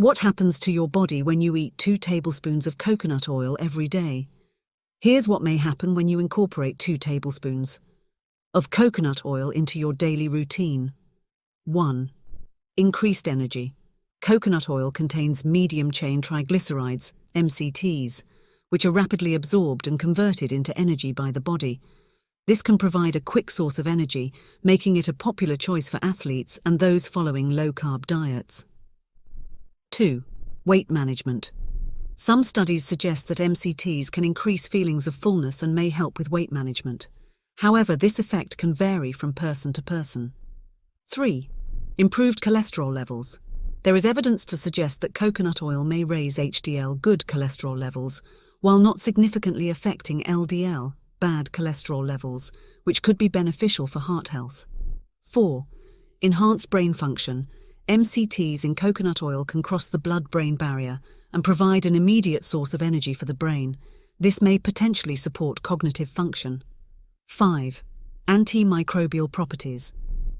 What happens to your body when you eat 2 tablespoons of coconut oil every day? Here's what may happen when you incorporate 2 tablespoons of coconut oil into your daily routine. 1. Increased energy. Coconut oil contains medium-chain triglycerides, MCTs, which are rapidly absorbed and converted into energy by the body. This can provide a quick source of energy, making it a popular choice for athletes and those following low-carb diets. 2. Weight management. Some studies suggest that MCTs can increase feelings of fullness and may help with weight management. However, this effect can vary from person to person. 3. Improved cholesterol levels. There is evidence to suggest that coconut oil may raise HDL, good cholesterol levels, while not significantly affecting LDL, bad cholesterol levels, which could be beneficial for heart health. 4. Enhanced brain function. MCTs in coconut oil can cross the blood-brain barrier and provide an immediate source of energy for the brain. This may potentially support cognitive function. 5. Antimicrobial properties.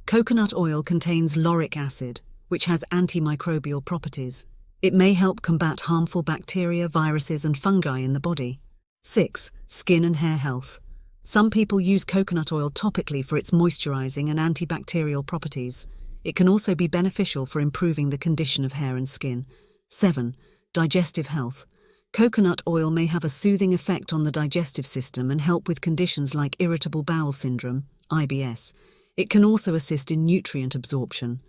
Coconut oil contains lauric acid, which has antimicrobial properties. It may help combat harmful bacteria, viruses, and fungi in the body. 6. Skin and hair health. Some people use coconut oil topically for its moisturizing and antibacterial properties. It can also be beneficial for improving the condition of hair and skin. 7. Digestive health. Coconut oil may have a soothing effect on the digestive system and help with conditions like irritable bowel syndrome, IBS. It can also assist in nutrient absorption.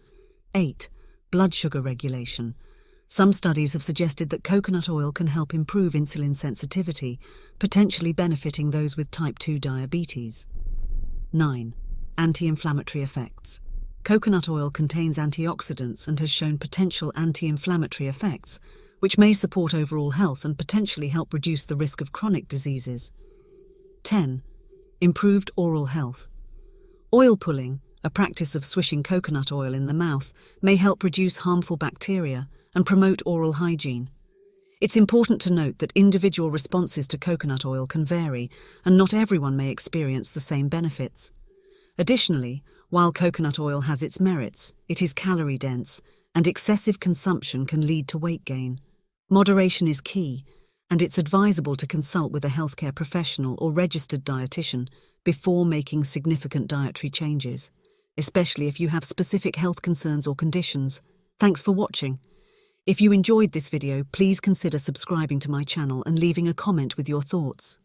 8. Blood sugar regulation. Some studies have suggested that coconut oil can help improve insulin sensitivity, potentially benefiting those with type 2 diabetes. 9. Anti-inflammatory effects. Coconut oil contains antioxidants and has shown potential anti-inflammatory effects, which may support overall health and potentially help reduce the risk of chronic diseases. 10. Improved oral health. Oil pulling, a practice of swishing coconut oil in the mouth, may help reduce harmful bacteria and promote oral hygiene. It's important to note that individual responses to coconut oil can vary, and not everyone may experience the same benefits. Additionally, while coconut oil has its merits, it is calorie-dense, and excessive consumption can lead to weight gain. Moderation is key, and it's advisable to consult with a healthcare professional or registered dietitian before making significant dietary changes, especially if you have specific health concerns or conditions. Thanks for watching. If you enjoyed this video, please consider subscribing to my channel and leaving a comment with your thoughts.